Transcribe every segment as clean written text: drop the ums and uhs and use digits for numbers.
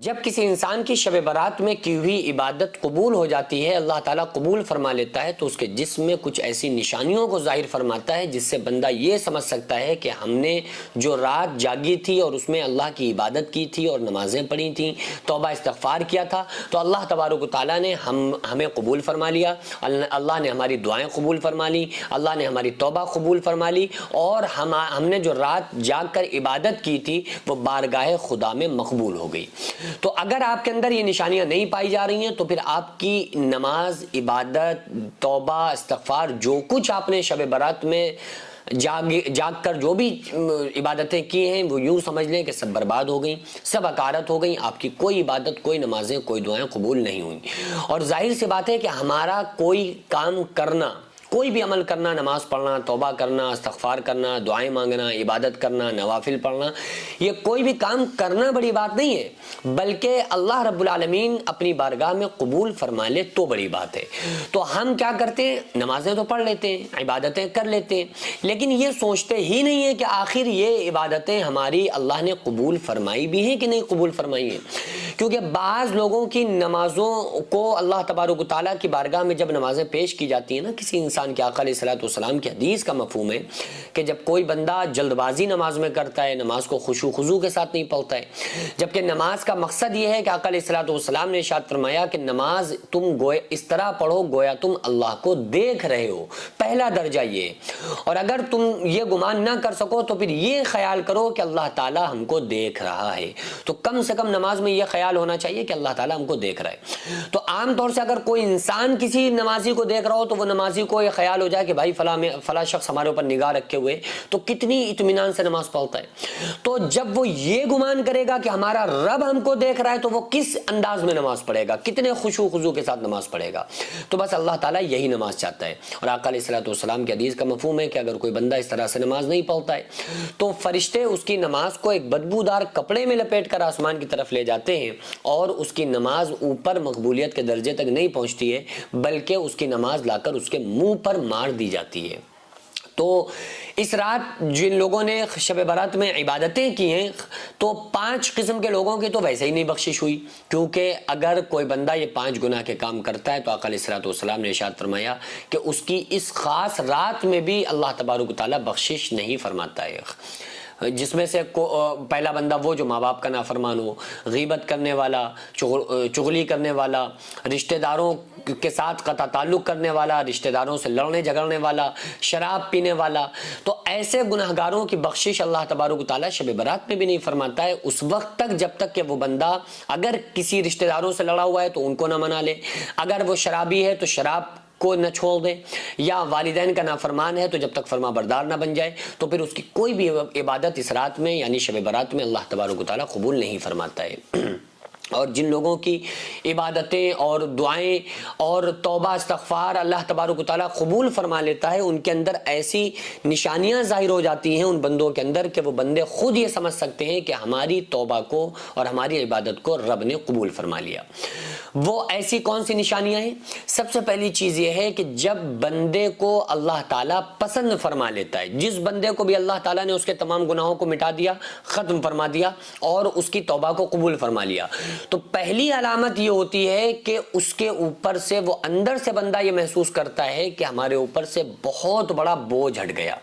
جب کسی انسان کی شب برات میں کی ہوئی عبادت قبول ہو جاتی ہے، اللہ تعالیٰ قبول فرما لیتا ہے، تو اس کے جسم میں کچھ ایسی نشانیوں کو ظاہر فرماتا ہے جس سے بندہ یہ سمجھ سکتا ہے کہ ہم نے جو رات جاگی تھی اور اس میں اللہ کی عبادت کی تھی اور نمازیں پڑھی تھیں، توبہ استغفار کیا تھا، تو اللہ تبارک و تعالیٰ نے ہمیں قبول فرما لیا، اللہ نے ہماری دعائیں قبول فرما لی، اللہ نے ہماری توبہ قبول فرما لی، اور ہم نے جو رات جاگ کر عبادت کی تھی وہ بارگاہ خدا میں مقبول ہو گئی۔ تو اگر آپ کے اندر یہ نشانیاں نہیں پائی جا رہی ہیں تو پھر آپ کی نماز، عبادت، توبہ، استغفار، جو کچھ آپ نے شب برات میں جاگ کر جو بھی عبادتیں کی ہیں وہ یوں سمجھ لیں کہ سب برباد ہو گئیں، سب اکارت ہو گئیں، آپ کی کوئی عبادت، کوئی نمازیں، کوئی دعائیں قبول نہیں ہوئیں۔ اور ظاہر سی بات ہے کہ ہمارا کوئی کام کرنا، کوئی بھی عمل کرنا، نماز پڑھنا، توبہ کرنا، استغفار کرنا، دعائیں مانگنا، عبادت کرنا، نوافل پڑھنا، یہ کوئی بھی کام کرنا بڑی بات نہیں ہے، بلکہ اللہ رب العالمین اپنی بارگاہ میں قبول فرما لے تو بڑی بات ہے۔ تو ہم کیا کرتے ہیں؟ نمازیں تو پڑھ لیتے ہیں، عبادتیں کر لیتے ہیں، لیکن یہ سوچتے ہی نہیں ہے کہ آخر یہ عبادتیں ہماری اللہ نے قبول فرمائی بھی ہیں کہ نہیں قبول فرمائی ہیں۔ کیونکہ بعض لوگوں کی نمازوں کو اللہ تبارک و تعالیٰ کی بارگاہ میں جب نمازیں پیش کی جاتی ہیں نا، کسی انسان کے آقا علیہ الصلوۃ والسلام کی حدیث کا مفہوم ہے کہ جب کوئی بندہ جلد بازی نماز میں کرتا ہے، نماز کو خشوع خضوع کے ساتھ نہیں پڑھتا ہے، جبکہ نماز کا مقصد یہ ہے کہ آقا علیہ الصلوۃ والسلام نے ارشاد فرمایا کہ نماز تم گویا اس طرح پڑھو گویا تم اللہ کو دیکھ رہے ہو، پہلا درجہ یہ ہے۔ اور اگر تم یہ گمان نہ کر سکو تو پھر یہ خیال کرو کہ اللہ تعالیٰ ہم کو دیکھ رہا ہے، تو کم سے کم نماز میں یہ خیال ہونا چاہیے کہ اللہ تعالیٰ ہم کو دیکھ رہا ہے۔ تو عام طور سے اگر کوئی انسان کسی نمازی کو دیکھ رہا ہو تو وہ نمازی کو یہ خیال ہو جائے کہ بھائی فلاں شخص ہمارے اوپر نگاہ رکھے ہوئے تو کتنی اطمینان سے نماز پڑھتا ہے۔ تو جب وہ یہ گمان کرے گا کہ ہمارا رب ہم کو دیکھ رہا ہے تو وہ کس انداز میں نماز پڑھے گا، کتنے خشوع خضوع کے ساتھ نماز پڑھے گا۔ تو بس اللہ تعالیٰ یہی نماز چاہتا ہے۔ اور آقا علیہ الصلوۃ والسلام کی حدیث کا مفہوم ہے کہ اگر کوئی بندہ اس طرح سے نماز نہیں پڑھتا ہے تو فرشتے اس کی نماز کو ایک بدبودار کپڑے میں لپیٹ کر آسمان کی طرف لے جاتے ہیں، اور اس کی نماز اوپر مقبولیت کے درجے تک نہیں پہنچتی ہے، بلکہ اس کی نماز لا کر اس کے منہ پر مار دی جاتی ہے۔ تو اس رات جن لوگوں نے شب برات میں عبادتیں کی ہیں تو 5 قسم کے لوگوں کی تو ویسے ہی نہیں بخشش ہوئی، کیونکہ اگر کوئی بندہ یہ 5 گناہ کے کام کرتا ہے تو آقا علیہ الصلوۃ والسلام نے ارشاد فرمایا کہ اس کی اس خاص رات میں بھی اللہ تبارک و تعالیٰ بخشش نہیں فرماتا ہے۔ جس میں سے پہلا بندہ وہ جو ماں باپ کا نافرمان ہو، غیبت کرنے والا، چغلی کرنے والا، رشتہ داروں کے ساتھ قطع تعلق کرنے والا، رشتہ داروں سے لڑنے جھگڑنے والا، شراب پینے والا، تو ایسے گناہ گاروں کی بخشش اللہ تبارک و تعالیٰ شب برات میں بھی نہیں فرماتا ہے اس وقت تک جب تک کہ وہ بندہ اگر کسی رشتہ داروں سے لڑا ہوا ہے تو ان کو نہ منا لے، اگر وہ شرابی ہے تو شراب کو نہ چھوڑ دے، یا والدین کا نافرمان ہے تو جب تک فرما بردار نہ بن جائے تو پھر اس کی کوئی بھی عبادت اس رات میں یعنی شب برات میں اللہ تبارک و تعالیٰ قبول نہیں فرماتا ہے۔ اور جن لوگوں کی عبادتیں اور دعائیں اور توبہ استغفار اللہ تبارک و تعالیٰ قبول فرما لیتا ہے، ان کے اندر ایسی نشانیاں ظاہر ہو جاتی ہیں ان بندوں کے اندر کہ وہ بندے خود یہ سمجھ سکتے ہیں کہ ہماری توبہ کو اور ہماری عبادت کو رب نے قبول فرما لیا۔ وہ ایسی کون سی نشانیاں ہیں؟ سب سے پہلی چیز یہ ہے کہ جب بندے کو اللہ تعالیٰ پسند فرما لیتا ہے، جس بندے کو بھی اللہ تعالیٰ نے اس کے تمام گناہوں کو مٹا دیا، ختم فرما دیا اور اس کی توبہ کو قبول فرما لیا، تو پہلی علامت یہ ہوتی ہے کہ اس کے اوپر سے وہ اندر سے بندہ یہ محسوس کرتا ہے کہ ہمارے اوپر سے بہت بڑا بوجھ ہٹ گیا،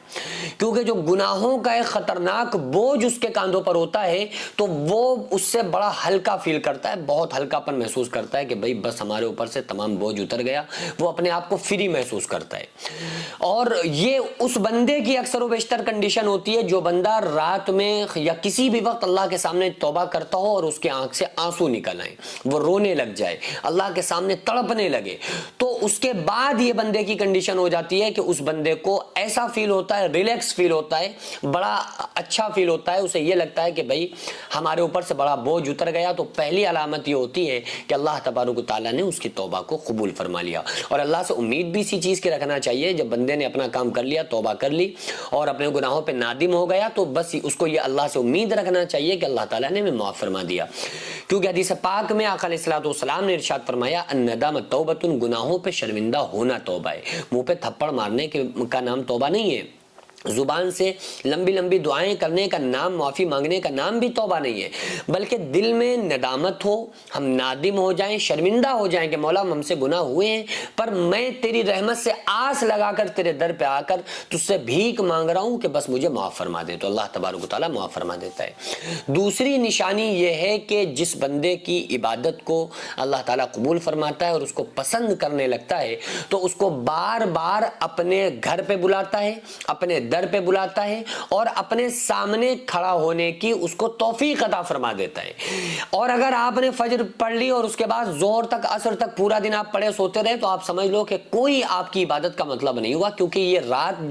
کیونکہ جو گناہوں کا ایک خطرناک بوجھ اس کے کاندھوں پر ہوتا ہے تو وہ اس سے بڑا ہلکا فیل کرتا ہے، بہت ہلکا پن محسوس کرتا ہے کہ بھئی بس ہمارے اوپر سے تمام بوجھ اتر گیا، وہ اپنے آپ کو فری محسوس کرتا ہے۔ اور یہ اس بندے کی اکثر و بیشتر کنڈیشن ہوتی ہے جو بندہ رات میں یا کسی بھی وقت اللہ کے سامنے توبہ کرتا ہو اور اس کے آنکھ سے آنسو نکل آئیں، وہ رونے لگ جائے، اللہ کے سامنے تڑپنے لگے، تو اس کے بعد یہ بندے کی کنڈیشن ہو جاتی ہے کہ اس بندے کو ایسا فیل ہوتا ہے، ریلیکس فیل ہوتا ہے، بڑا اچھا فیل ہوتا ہے، اسے یہ لگتا ہے کہ بھئی ہمارے اوپر سے بڑا بوجھ اتر گیا۔ تو پہلی علامت یہ ہوتی ہے کہ اللہ تبارک و تعالیٰ نے اس کی توبہ کو قبول فرما لیا۔ اور اللہ سے امید بھی اسی چیز کی رکھنا چاہیے، جب بندے نے اپنا کام کر لیا، توبہ کر لی اور اپنے گناہوں پہ نادم ہو گیا تو بس اس کو یہ اللہ سے امید رکھنا چاہیے کہ اللہ تعالیٰ نے ہمیں معاف فرما دیا، کیونکہ حدیث پاک میں آقا علیہ الصلوۃ والسلام نے ارشاد فرمایا الندامۃ توبۃ، گناہوں پہ شرمندہ ہونا توبہ ہے۔ منہ پہ تھپڑ مارنے کا نام توبہ نہیں ہے، زبان سے لمبی لمبی دعائیں کرنے کا نام، معافی مانگنے کا نام بھی توبہ نہیں ہے، بلکہ دل میں ندامت ہو، ہم نادم ہو جائیں، شرمندہ ہو جائیں کہ مولا ہم سے گناہ ہوئے ہیں، پر میں تیری رحمت سے آس لگا کر تیرے در پہ آ کر تجھ سے بھیک مانگ رہا ہوں کہ بس مجھے معاف فرما دے، تو اللہ تبارک و تعالیٰ معاف فرما دیتا ہے۔ دوسری نشانی یہ ہے کہ جس بندے کی عبادت کو اللہ تعالیٰ قبول فرماتا ہے اور اس کو پسند کرنے لگتا ہے تو اس کو بار بار اپنے گھر پہ بلاتا ہے، اپنے در پہ بلاتا ہے، اور اپنے سامنے کھڑا ہونے کی اس کو توفیق عطا فرما دیتا ہے۔ اور اگر آپ نے فجر پڑھ لی اور اس کے بعد ظہر تک، عصر تک پورا دن آپ پڑھے سوتے رہے، تو آپ سمجھ لو کہ کوئی آپ کی عبادت کا مطلب نہیں ہوا، کیونکہ یہ رات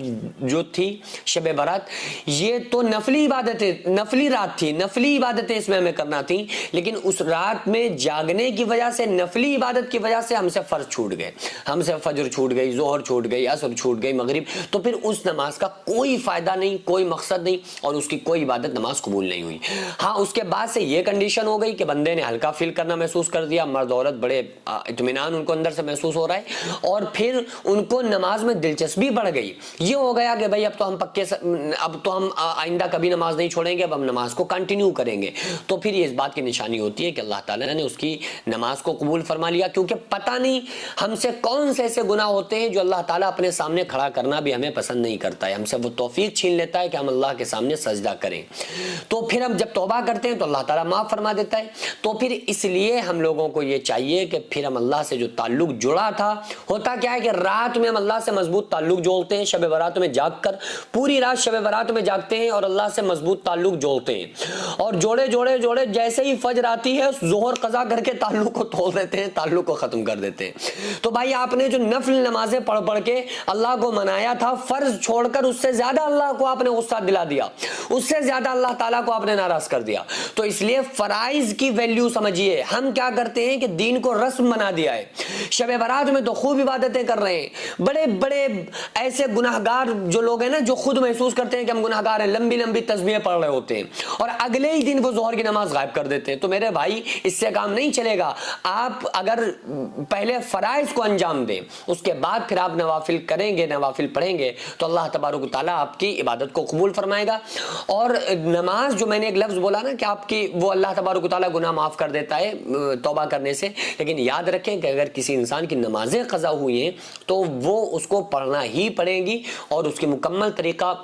جو تھی شب برات، یہ تو نفلی عبادتیں، نفلی رات تھی، نفلی عبادتیں اس میں ہمیں کرنا تھی، لیکن اس رات میں جاگنے کی وجہ سے، نفلی عبادت کی وجہ سے ہم سے فرض چھوٹ گئے، ہم سے فجر چھوٹ گئی، ظہر چھوٹ گئی، عصر چھوٹ گئی، مغرب، تو پھر اس نماز کا کوئی فائدہ نہیں، کوئی مقصد نہیں، اور اس کی کوئی عبادت نماز قبول نہیں ہوئی۔ ہاں اس کے بعد سے یہ کنڈیشن ہو گئی کہ بندے نے ہلکا فیل کرنا محسوس کر دیا، مرد عورت بڑے اطمینان ان کو اندر سے محسوس ہو رہا ہے، اور پھر ان کو نماز میں دلچسپی بڑھ گئی، یہ ہو گیا کہ بھائی اب تو ہم پکے، اب تو ہم آئندہ کبھی نماز نہیں چھوڑیں گے، اب ہم نماز کو کنٹینیو کریں گے، تو پھر یہ اس بات کی نشانی ہوتی ہے کہ اللہ تعالیٰ نے اس کی نماز کو قبول فرما لیا، کیونکہ پتہ نہیں ہم سے کون سے ایسے گناہ ہوتے ہیں جو اللہ تعالیٰ اپنے سامنے کھڑا کرنا بھی ہمیں پسند نہیں کرتا ہے، ہم سے وہ توفیق چھین لیتا ہے کہ ہم اللہ کے سامنے سجدہ کریں، تو پھر ہم جب توبہ کرتے ہیں تو اللہ تعالیٰ معاف فرما دیتا ہے۔ تو پھر اس لیے ہم لوگوں کو یہ چاہیے کہ پھر ہم اللہ سے جو تعلق جڑا تھا، ہوتا کیا ہے کہ رات میں ہم اللہ سے مضبوط تعلق جوڑتے ہیں، شب برات میں جاگ کر پوری رات شب برات میں جاگتے ہیں اور اللہ سے مضبوط تعلق جوڑتے ہیں، اور جوڑے جوڑے جوڑے جیسے ہی فجر آتی ہے ظہر قضا کر کے تعلق کو توڑ دیتے ہیں، تعلق کو ختم کر دیتے ہیں۔ تو بھائی آپ نے جو نفل نمازیں پڑھ پڑھ کے اللہ کو منایا تھا، فرض چھوڑ کر اس سے زیادہ اللہ کو آپ نے غصہ دلا دیا، اس سے زیادہ اللہ تعالیٰ کو آپ نے ناراض کر دیا۔ تو اس لیے فرائض کی ویلیو سمجھیے، ہم کیا کرتے ہیں کہ دین کو رسم بنا دیا ہے، شب برات میں تو خوب عبادتیں کر رہے ہیں، بڑے بڑے ایسے گناہگار جو لوگ ہیں نا، جو خود محسوس کرتے ہیں کہ ہم گناہگار ہیں، لمبی لمبی تسبیحیں پڑھ رہے ہوتے ہیں، اور اگلے ہی دن وہ ظہر کی نماز غائب کر دیتے ہیں۔ تو میرے بھائی اس سے کام نہیں چلے گا، آپ اگر پہلے فرائض کو انجام دیں، اس کے بعد پھر آپ نوافل کریں گے، نوافل پڑھیں گے، تو اللہ تبارک و تعالیٰ آپ کی عبادت کو قبول فرمائے گا۔ اور نماز جو میں نے ایک لفظ بولا نا کہ آپ کی وہ اللہ تبارک و تعالیٰ گناہ معاف کر دیتا ہے توبہ کرنے سے، لیکن یاد رکھیں کہ اگر کسی انسان کی نمازیں قضا ہوئی ہیں تو وہ اس کو پڑھنا ہی پڑیں گی، اور اس کی مکمل طریقہ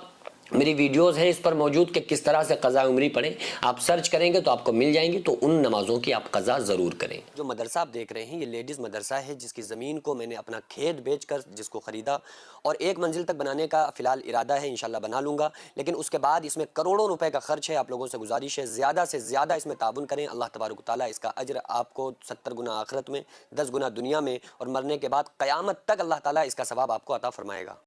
میری ویڈیوز ہیں اس پر موجود کہ کس طرح سے قضاء عمری پڑھیں، آپ سرچ کریں گے تو آپ کو مل جائیں گی، تو ان نمازوں کی آپ قضا ضرور کریں۔ جو مدرسہ آپ دیکھ رہے ہیں یہ لیڈیز مدرسہ ہے، جس کی زمین کو میں نے اپنا کھیت بیچ کر جس کو خریدا، اور 1 منزل تک بنانے کا فی الحال ارادہ ہے، انشاءاللہ بنا لوں گا، لیکن اس کے بعد اس میں کروڑوں روپے کا خرچ ہے۔ آپ لوگوں سے گزارش ہے زیادہ سے زیادہ اس میں تعاون کریں، اللہ تبارک و تعالیٰ اس کا اجر آپ کو 70 گنا آخرت میں، 10 گنا دنیا میں، اور مرنے کے بعد قیامت تک اللہ تعالیٰ اس کا ثواب آپ کو عطا فرمائے گا۔